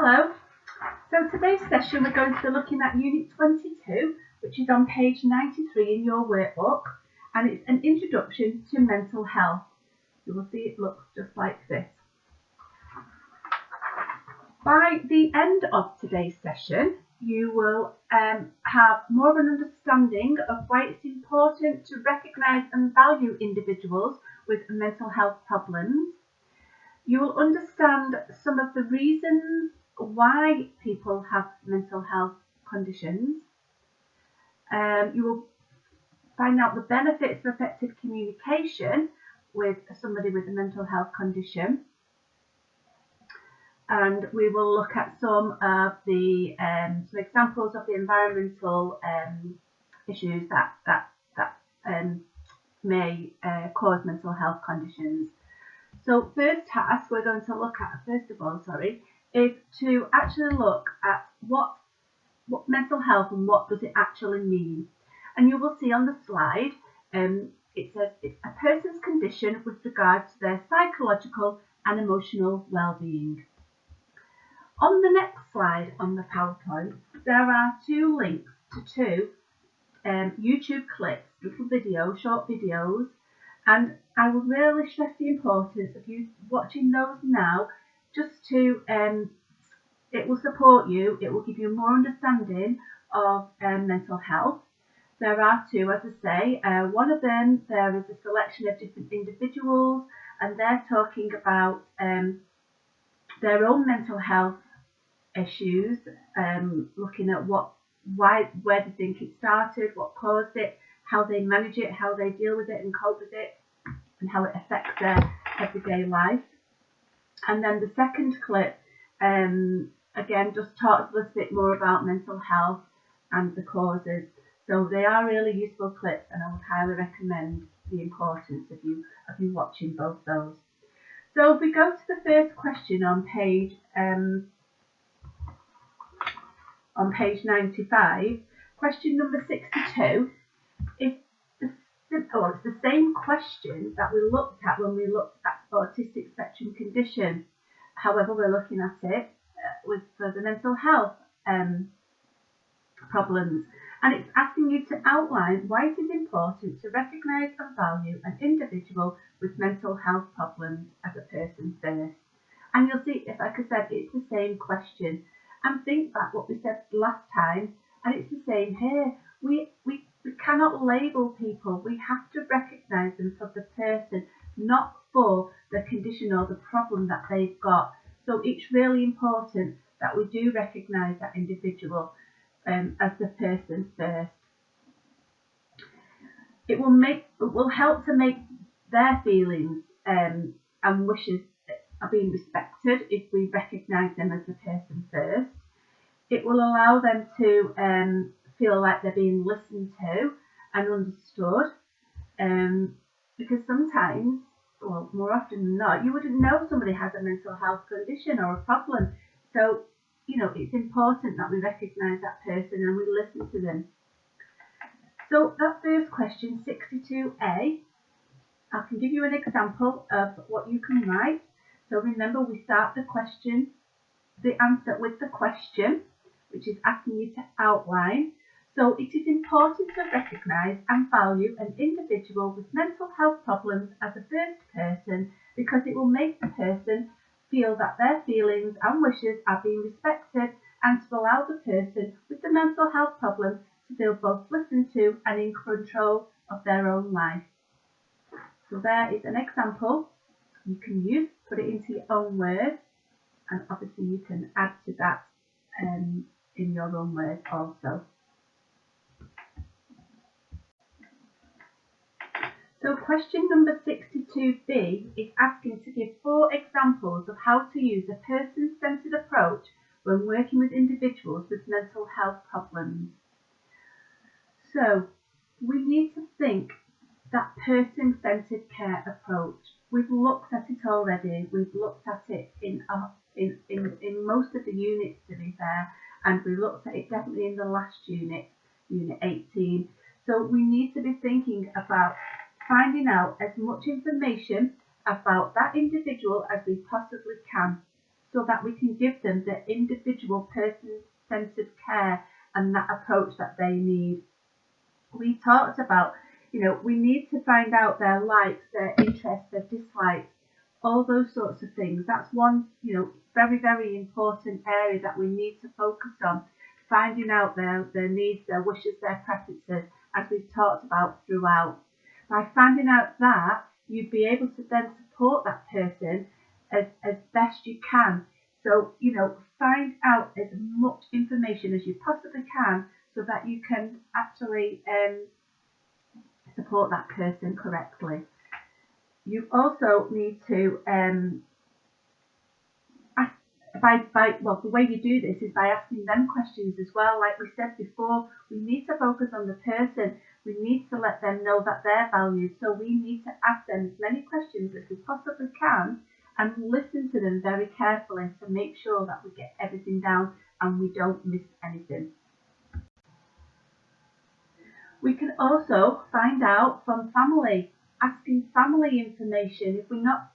Hello. So today's session we're going to be looking at Unit 22, which is on page 93 in your workbook, and it's an introduction to mental health. You will see it looks just like this. By the end of today's session, you will have more of an understanding of why it's important to recognise and value individuals with mental health problems. You will understand some of the reasons why people have mental health conditions. You will find out the benefits of effective communication with somebody with a mental health condition. And we will look at some of the some examples of the environmental issues that may cause mental health conditions. So first task we're going to look at, is to actually look at what mental health and what does it actually mean. And you will see on the slide, it says it's a person's condition with regard to their psychological and emotional well-being. On the next slide on the PowerPoint, there are two links to two YouTube clips, short videos, and I would really stress the importance of you watching those now, just to, it will support you, it will give you more understanding of mental health. There are two, as I say. One of them, there is a selection of different individuals, and they're talking about their own mental health issues, looking at where they think it started, what caused it, how they manage it, how they deal with it and cope with it, and how it affects their everyday life. And then the second clip, again, just talks a little bit more about mental health and the causes. So they are really useful clips, and I would highly recommend the importance of you watching both those. So if we go to the first question on page 95, question number 62, it's the same question that we looked at when we looked at autistic spectrum condition. However, we're looking at it for the mental health problems, and it's asking you to outline why it is important to recognise and value an individual with mental health problems as a person first. And you'll see, like I said, it's the same question. And think back what we said last time, and it's the same here. We cannot label people. We have to recognise them for the person, not for the condition or the problem that they've got. So it's really important that we do recognise that individual as the person first. It will help to make their feelings and wishes are being respected if we recognise them as the person first. It will allow them to feel like they're being listened to and understood, because sometimes, well, more often than not, you wouldn't know somebody has a mental health condition or a problem. So, it's important that we recognise that person and we listen to them. So that first question, 62A, I can give you an example of what you can write. So remember, we start the answer with the question, which is asking you to outline. So it is important to recognise and value an individual with mental health problems as a first person, because it will make the person feel that their feelings and wishes are being respected, and to allow the person with the mental health problem to feel both listened to and in control of their own life. So there is an example you can use, put it into your own words, and obviously you can add to that in your own words also. So question number 62B is asking to give 4 examples of how to use a person-centred approach when working with individuals with mental health problems. So we need to think that person-centred care approach. We've looked at it already. We've looked at it in most of the units, to be fair, and we looked at it definitely in the last unit, unit 18. So we need to be thinking about finding out as much information about that individual as we possibly can. so that we can give them the individual person-centered care and that approach that they need. We talked about, we need to find out their likes, their interests, their dislikes, all those sorts of things. That's one, very, very important area that we need to focus on, finding out their needs, their wishes, their preferences, as we've talked about throughout. By finding out that, you'd be able to then support that person as best you can. So, find out as much information as you possibly can so that you can actually support that person correctly. You also need to the way you do this is by asking them questions as well. Like we said before, we need to focus on the person. We need to let them know that they're valued. So we need to ask them as many questions as we possibly can and listen to them very carefully to make sure that we get everything down and we don't miss anything. We can also find out from family, asking family information. If we're not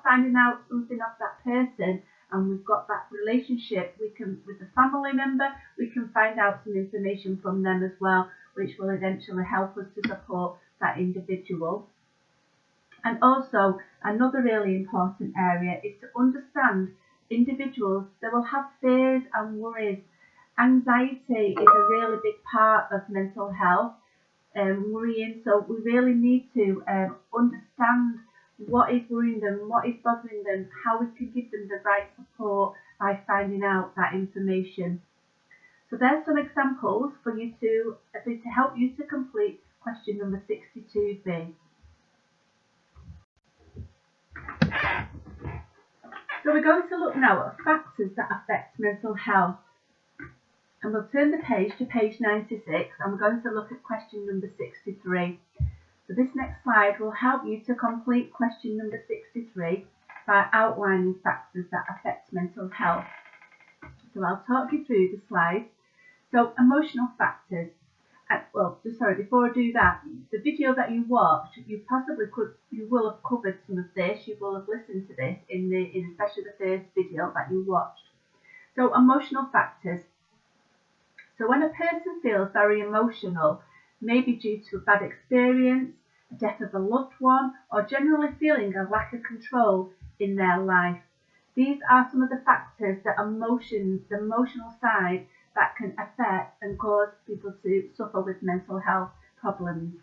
finding out something of that person and we've got that relationship, we can, with the family member, we can find out some information from them as well, which will eventually help us to support that individual. And also, another really important area is to understand individuals that will have fears and worries. Anxiety is a really big part of mental health, worrying. So we really need to understand what is worrying them, what is bothering them, how we can give them the right support by finding out that information. So there's some examples for you to help you to complete question number 62B. So we're going to look now at factors that affect mental health. And we'll turn the page to page 96 and we're going to look at question number 63. So this next slide will help you to complete question number 63 by outlining factors that affect mental health. So I'll talk you through the slides. So emotional factors. Before I do that, the video that you watched, you will have covered some of this, you will have listened to this in especially the first video that you watched. So emotional factors. So when a person feels very emotional, maybe due to a bad experience, a death of a loved one, or generally feeling a lack of control in their life, these are some of the factors that the emotional side, that can affect and cause people to suffer with mental health problems.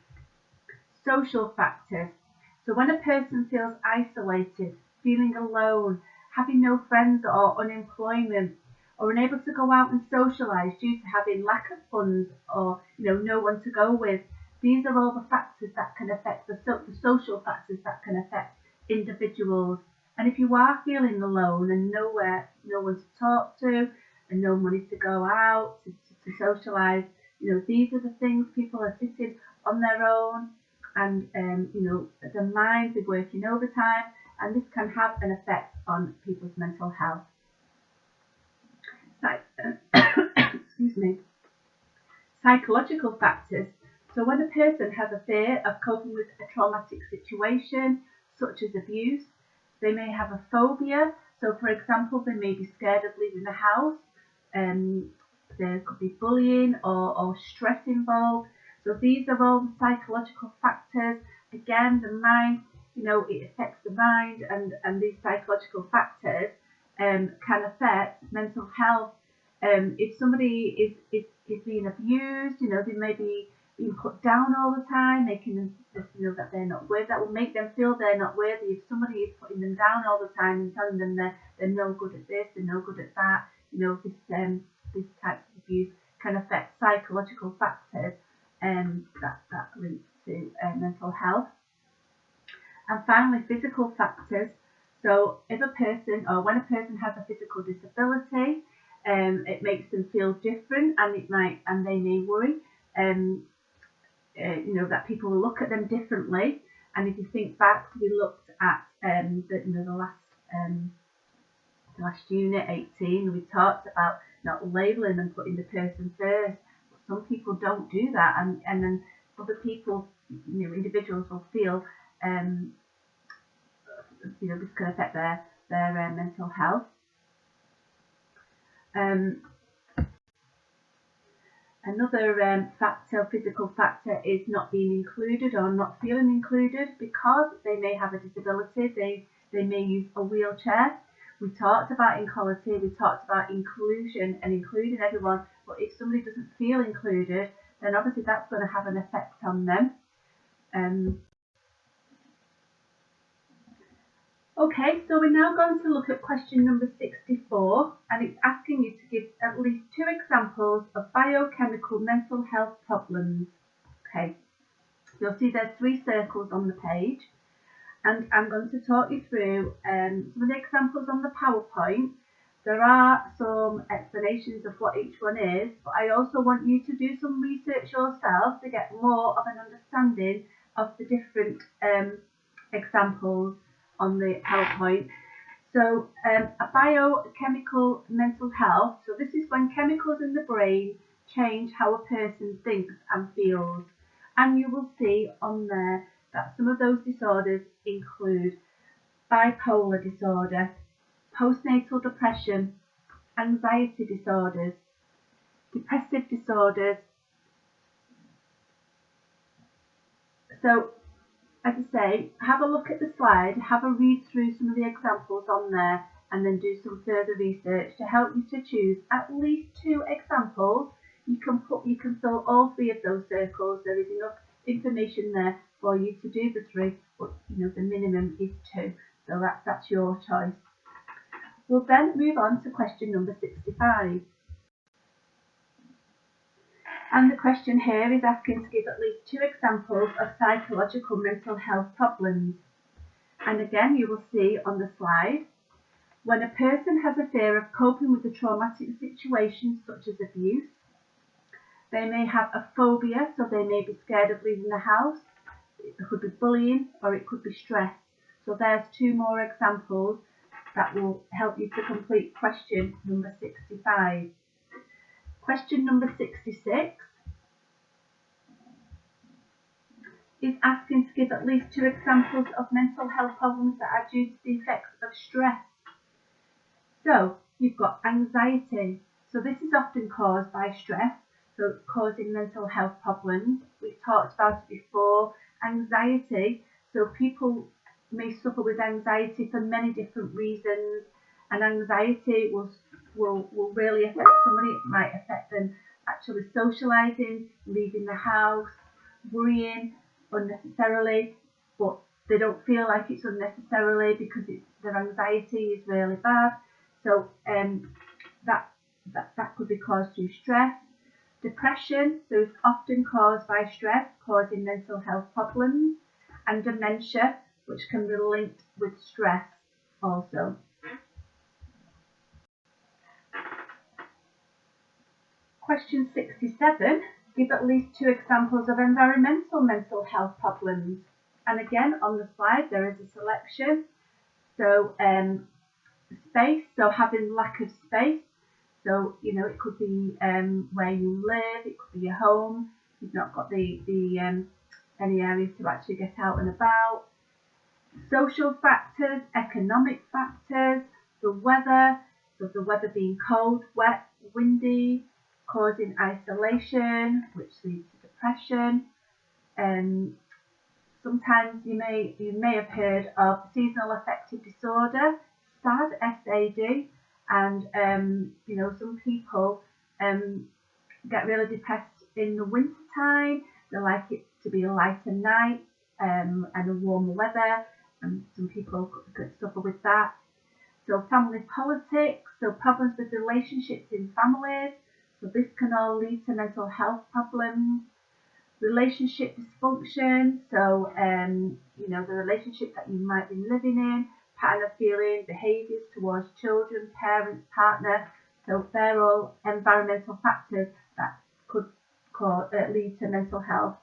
Social factors. So when a person feels isolated, feeling alone, having no friends or unemployment, or unable to go out and socialise due to having lack of funds or no one to go with, these are all the factors that can affect the social factors that can affect individuals. And if you are feeling alone and no one to talk to, and no money to go out to socialise, these are the things. People are sitting on their own, and their minds are working overtime, and this can have an effect on people's mental health. Excuse me. Psychological factors. So when a person has a fear of coping with a traumatic situation, such as abuse, they may have a phobia. So for example, they may be scared of leaving the house. There could be bullying or stress involved. So these are all the psychological factors. Again, the mind, it affects the mind, and these psychological factors can affect mental health. If somebody is being abused, they may be being put down all the time, making them feel that they're not worthy. That will make them feel they're not worthy. If somebody is putting them down all the time and telling them they're no good at this, they're no good at that, this type of abuse can affect psychological factors that link to mental health. And finally, physical factors. So if a person, or when a person has a physical disability, it makes them feel different, and they may worry, that people will look at them differently. And if you think back, we looked at the last unit 18, we talked about not labelling and putting the person first. But some people don't do that, and then other people, individuals will feel this can affect their mental health. Another physical factor is not being included or not feeling included because they may have a disability, they may use a wheelchair. We talked about equality, we talked about inclusion and including everyone, but if somebody doesn't feel included, then obviously that's going to have an effect on them. Okay, so we're now going to look at question number 64, and it's asking you to give at least 2 examples of biochemical mental health problems. Okay, you'll see there's 3 circles on the page, and I'm going to talk you through some of the examples on the PowerPoint. There are some explanations of what each one is, but I also want you to do some research yourself to get more of an understanding of the different examples on the PowerPoint. So a biochemical mental health, so this is when chemicals in the brain change how a person thinks and feels. And you will see on there that some of those disorders include bipolar disorder, postnatal depression, anxiety disorders, depressive disorders. So as I say, have a look at the slide, have a read through some of the examples on there, and then do some further research to help you to choose at least 2 examples. You can fill all 3 of those circles. There is enough information there for you to do the 3, but the minimum is 2. So that's your choice. We'll then move on to question number 65. And the question here is asking to give at least 2 examples of psychological mental health problems. And again, you will see on the slide, when a person has a fear of coping with a traumatic situation such as abuse, they may have a phobia, so they may be scared of leaving the house. It could be bullying or it could be stress. So there's 2 more examples that will help you to complete question number 65. Question number 66 is asking to give at least 2 examples of mental health problems that are due to the effects of stress. So you've got anxiety. So this is often caused by stress, so it's causing mental health problems. We've talked about it before. Anxiety, so people may suffer with anxiety for many different reasons, and anxiety will really affect somebody. It might affect them actually socialising, leaving the house, worrying unnecessarily, but they don't feel like it's unnecessarily because their anxiety is really bad. So that could be caused through stress. Depression, so it's often caused by stress, causing mental health problems, and dementia, which can be linked with stress also. Question 67, give at least 2 examples of environmental mental health problems. And again, on the slide, there is a selection. So space, so having lack of space. So, it could be where you live, it could be your home, you've not got the any areas to actually get out and about. Social factors, economic factors, the weather, so the weather being cold, wet, windy, causing isolation, which leads to depression. Sometimes you may have heard of seasonal affective disorder, SAD, S-A-D, and some people get really depressed in the winter time. They like it to be a lighter night and a warmer weather, and some people could suffer with that. So family politics, so problems with relationships in families, so this can all lead to mental health problems. Relationship dysfunction, so the relationship that you might be living in, pattern of feeling, behaviours towards children, parents, partner, so they're all environmental factors that could lead to mental health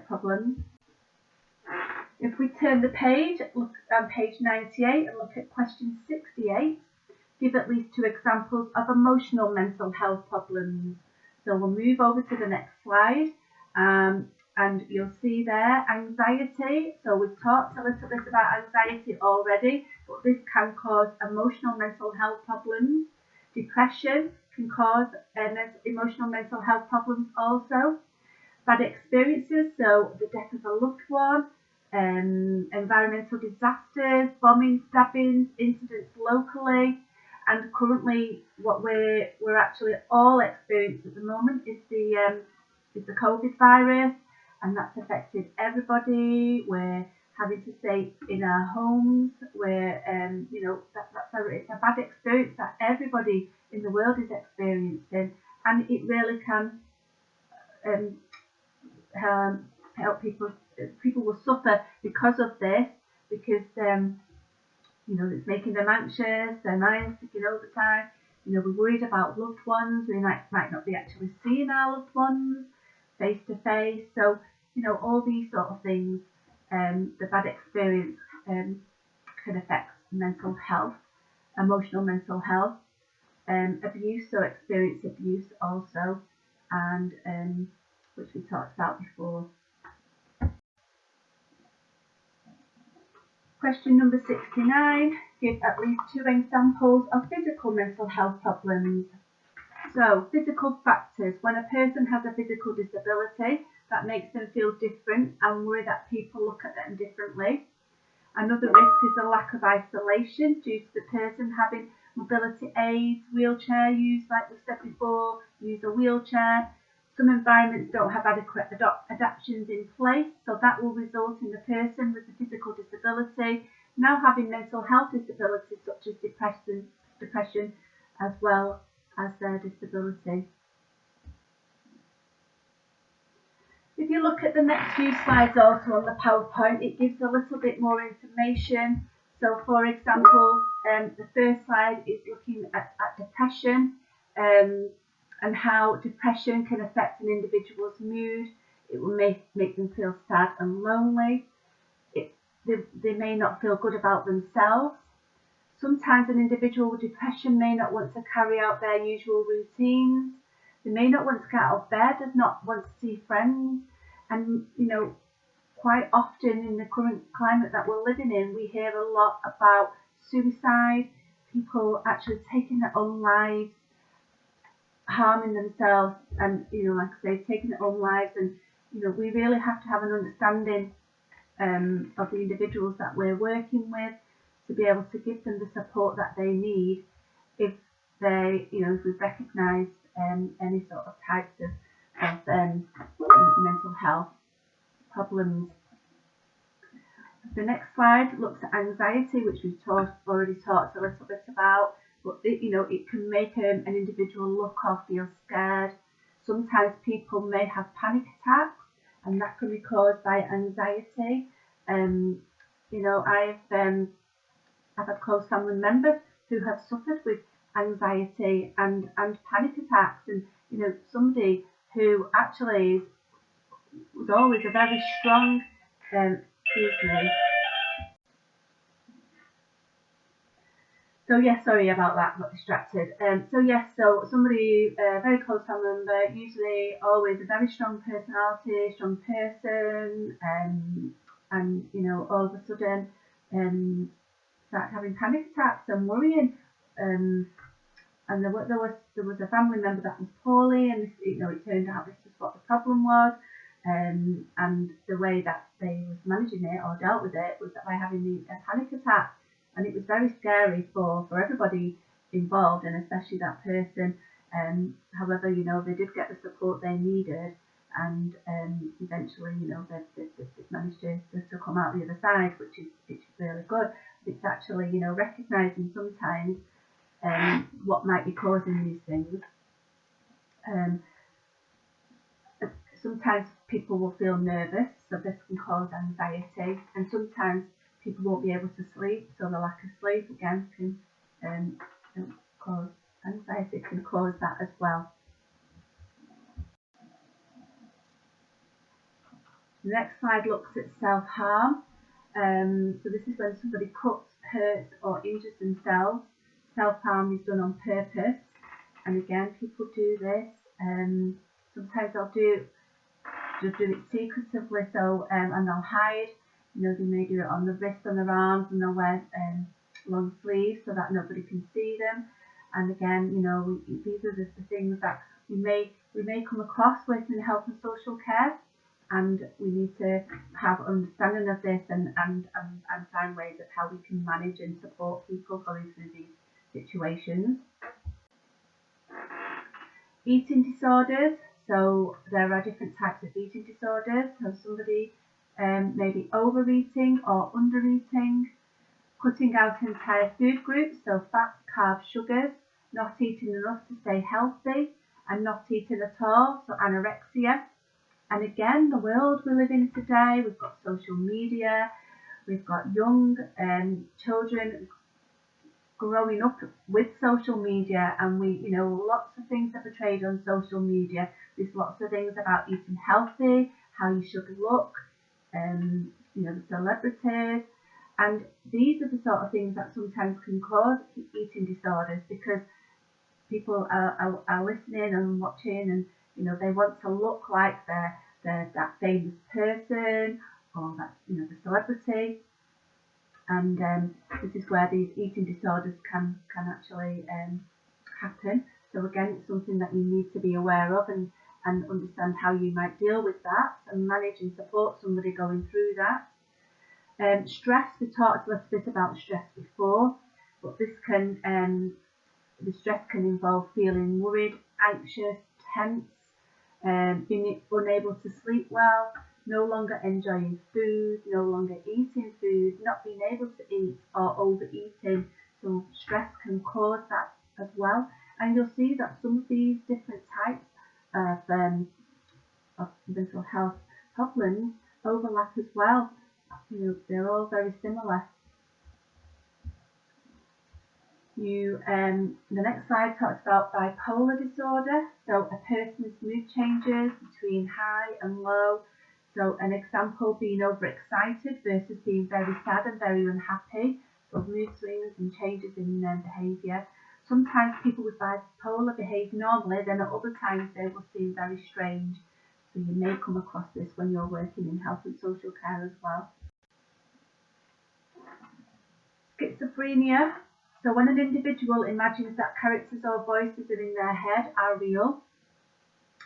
problems. If we turn the page, look on page 98 and look at question 68, give at least 2 examples of emotional mental health problems. So we'll move over to the next slide. And you'll see there anxiety. So we've talked a little bit about anxiety already, but this can cause emotional mental health problems. Depression can cause emotional mental health problems also. Bad experiences, so the death of a loved one, environmental disasters, bombing, stabbings, incidents locally, and currently what we're actually all experiencing at the moment is the COVID virus, and that's affected everybody. We're having to stay in our homes. We're it's a bad experience that everybody in the world is experiencing, and it really can help people. People will suffer because of this, because it's making them anxious. Their minds thinking all the time. We're worried about loved ones. We might not be actually seeing our loved ones face to face. So all these sort of things. The bad experience can affect mental health, emotional mental health, abuse. So experience abuse also, and which we talked about before. Question number 69. Give at least 2 examples of physical mental health problems. So, physical factors. When a person has a physical disability, that makes them feel different and worry that people look at them differently. Another risk is a lack of isolation due to the person having mobility aids, wheelchair use, like we said before, use a wheelchair. Some environments don't have adequate adaptations in place, so that will result in the person with a physical disability now having mental health disabilities such as depression as well as their disability. If you look at the next few slides also on the PowerPoint, it gives a little bit more information. So for example, the first slide is looking at depression and how depression can affect an individual's mood. It will make them feel sad and lonely. They may not feel good about themselves. Sometimes an individual with depression may not want to carry out their usual routines. They may not want to get out of bed, does not want to see friends. And, quite often in the current climate that we're living in, we hear a lot about suicide, people actually taking their own lives, harming themselves, and, like I say, taking their own lives. And, we really have to have an understanding of the individuals that we're working with to be able to give them the support that they need if we've recognised any sort of types of mental health problems. The next slide looks at anxiety, which we've already talked a little bit about, but it can make an individual look or feel scared. Sometimes people may have panic attacks, and that can be caused by anxiety. I've had close family members who have suffered with anxiety and panic attacks, and somebody who actually was always a very strong So yes, sorry about that, got distracted. So somebody, very close family member, usually always a very strong personality, strong person, and all of a sudden start having panic attacks and worrying. And there was a family member that was poorly, and it turned out this was what the problem was. And the way that they was managing it or dealt with it was that by having a panic attack. And it was very scary for everybody involved, and especially that person. However, they did get the support they needed, and eventually, they managed to come out the other side, which is really good. It's actually, recognising sometimes what might be causing these things. Sometimes people will feel nervous, so this can cause anxiety, and sometimes people won't be able to sleep, so the lack of sleep again can cause anxiety, can cause that as well. The next slide looks at self-harm. So this is when somebody cuts, hurts or injures themselves. Self-harm is done on purpose, and again people do this. Sometimes they'll do it secretively, so and they'll hide. They may do it on the wrist, on their arms, and they'll wear long sleeves so that nobody can see them. And again, these are the things that we may come across working in health and social care, and we need to have understanding of this and find ways of how we can manage and support people going through these situations. Eating disorders. So there are different types of eating disorders. So somebody may be overeating or undereating, cutting out entire food groups, so fats, carbs, sugars, not eating enough to stay healthy, and not eating at all, so anorexia. And again, the world we live in today, we've got social media, we've got young children growing up with social media, and lots of things are portrayed on social media. There's lots of things about eating healthy, how you should look, the celebrities, and these are the sort of things that sometimes can cause eating disorders, because people are listening and watching, and they want to look like they're that famous person, or that the celebrity. And this is where these eating disorders can actually happen. So again, it's something that you need to be aware of and understand how you might deal with that and manage and support somebody going through that. Stress, we talked a little bit about stress before, but this the stress can involve feeling worried, anxious, tense, being unable to sleep well, no longer enjoying food, no longer eating food, not being able to eat, or overeating. So stress can cause that as well. And you'll see that some of these different types of mental health problems overlap as well. They're all very similar. The next slide talks about bipolar disorder. So a person's mood changes between high and low. So an example being overexcited versus being very sad and very unhappy. So mood swings and changes in behaviour. Sometimes people with bipolar behave normally, then at other times they will seem very strange. So you may come across this when you're working in health and social care as well. Schizophrenia. So when an individual imagines that characters or voices in their head are real,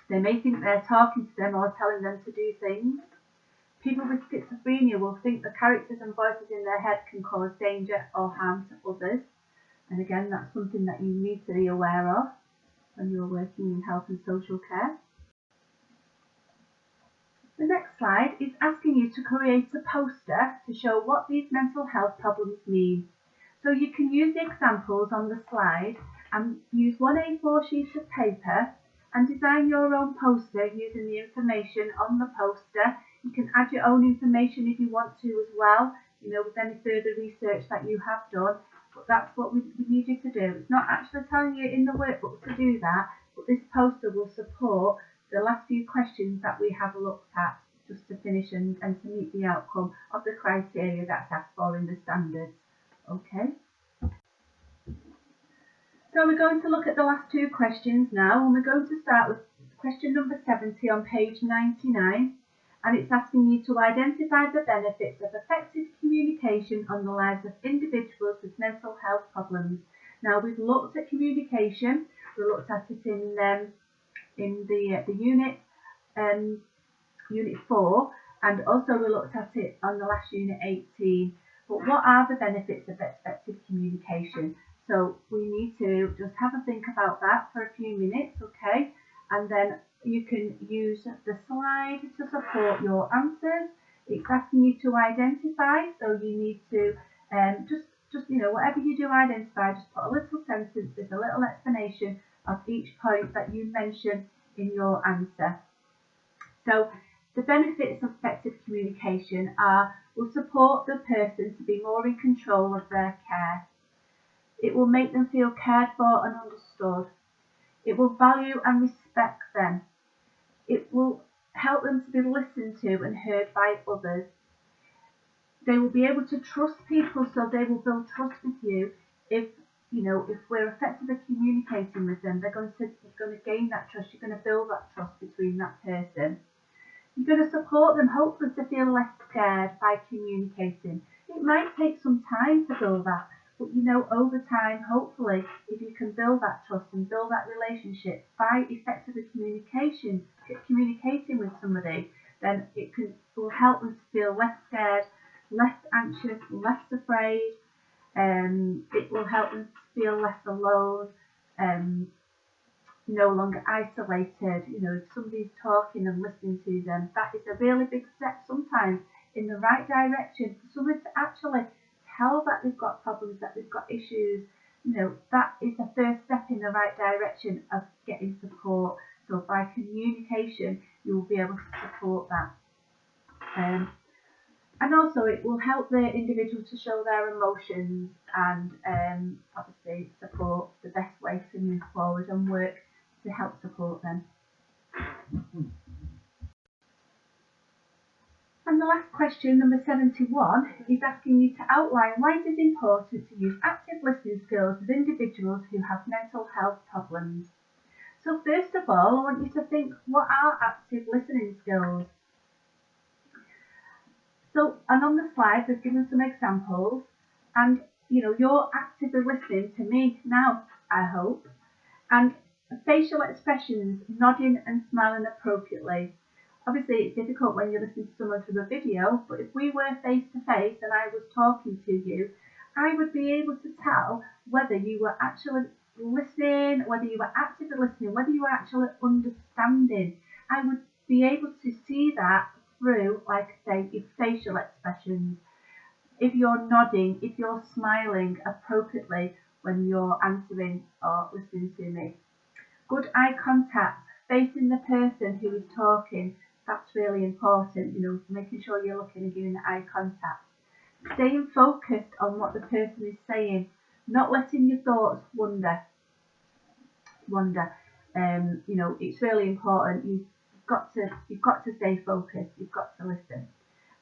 they may think they're talking to them or telling them to do things. People with schizophrenia will think the characters and voices in their head can cause danger or harm to others. And again, that's something that you need to be aware of when you're working in health and social care. The next slide is asking you to create a poster to show what these mental health problems mean. So you can use the examples on the slide and use one A4 sheet of paper and design your own poster using the information on the poster. You can add your own information if you want to as well, with any further research that you have done. But that's what we need you to do. It's not actually telling you in the workbook to do that, but this poster will support the last few questions that we have looked at, just to finish and to meet the outcome of the criteria that's asked for in the standards. Okay. So we're going to look at the last two questions now, and we're going to start with question number 70 on page 99, and it's asking you to identify the benefits of effective communication on the lives of individuals with mental health problems. Now, we've looked at communication, we looked at it in the unit 4, and also we looked at it on the last unit 18. But what are the benefits of effective communication? So we need to just have a think about that for a few minutes, okay? And then you can use the slide to support your answers. It's asking you to identify, so you need to just whatever you do identify, just put a little sentence with a little explanation of each point that you mention in your answer. So the benefits of effective communication will support the person to be more in control of their care. It will make them feel cared for and understood. It will value and respect them. It will help them to be listened to and heard by others. They will be able to trust people, so they will build trust with you. If we're effective at communicating with them, you're going to gain that trust. You're going to build that trust between that person. You're going to support them, hopefully, to feel less scared by communicating. It might take some time to build that, But you know, over time, hopefully, if you can build that trust and build that relationship by effectively communicating with somebody, then will help them to feel less scared, less anxious, less afraid. It will help them to feel less alone, no longer isolated. You know, if somebody's talking and listening to them, that is a really big step sometimes in the right direction for somebody to actually tell that they've got problems, that they've got issues. You know, that is the first step in the right direction of getting support. So by communication, you will be able to support that. And also it will help the individual to show their emotions and obviously support the best way to move forward and work to help support them. And the last question, number 71, is asking you to outline why it is important to use active listening skills with individuals who have mental health problems. So first of all, I want you to think, what are active listening skills? So, and on the slide, we've given some examples, and you know, you're actively listening to me now, I hope, and facial expressions, nodding and smiling appropriately. Obviously, it's difficult when you're listening to someone through a video, but if we were face to face and I was talking to you, I would be able to tell whether you were actually listening, whether you were actively listening, whether you were actually understanding. I would be able to see that through, like I say, your facial expressions. If you're nodding, if you're smiling appropriately when you're answering or listening to me. Good eye contact, facing the person who is talking, that's really important, you know, making sure you're looking and giving eye contact. Staying focused on what the person is saying, not letting your thoughts wander. You know, it's really important. You've got to stay focused. You've got to listen.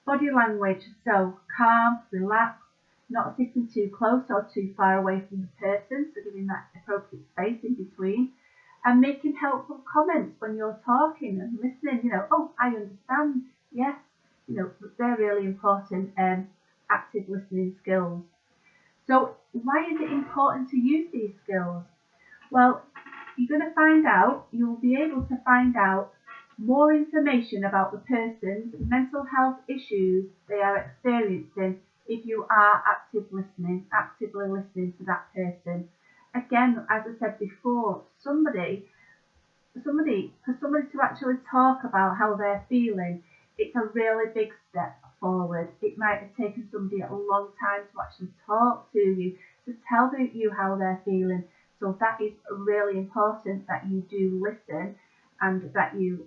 Body language, so calm, relaxed, not sitting too close or too far away from the person, so giving that appropriate space in between, and making helpful comments when you're talking and listening. You know, oh, I understand. Yes, you know, they're really important. Active listening skills. So why is it important to use these skills? Well, you'll be able to find out more information about the person's mental health issues they are experiencing if you are actively listening to that person. Again, as I said before, for somebody to actually talk about how they're feeling, it's a really big step forward. It might have taken somebody a long time to actually talk to you, to tell you how they're feeling. So that is really important that you do listen and that you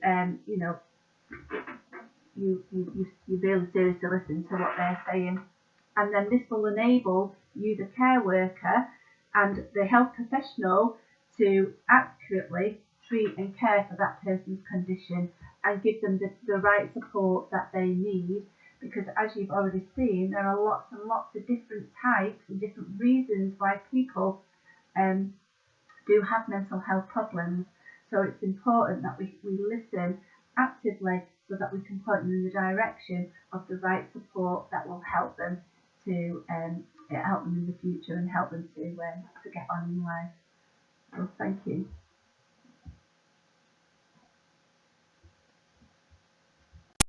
really seriously listen to what they're saying. And then this will enable you, the care worker, and the health professional to accurately treat and care for that person's condition and give them the right support that they need. Because as you've already seen, there are lots and lots of different types and different reasons why people do have mental health problems. So it's important that we listen actively so that we can point them in the direction of the right support that will help them to help them in the future and help them to get on in life. So thank you.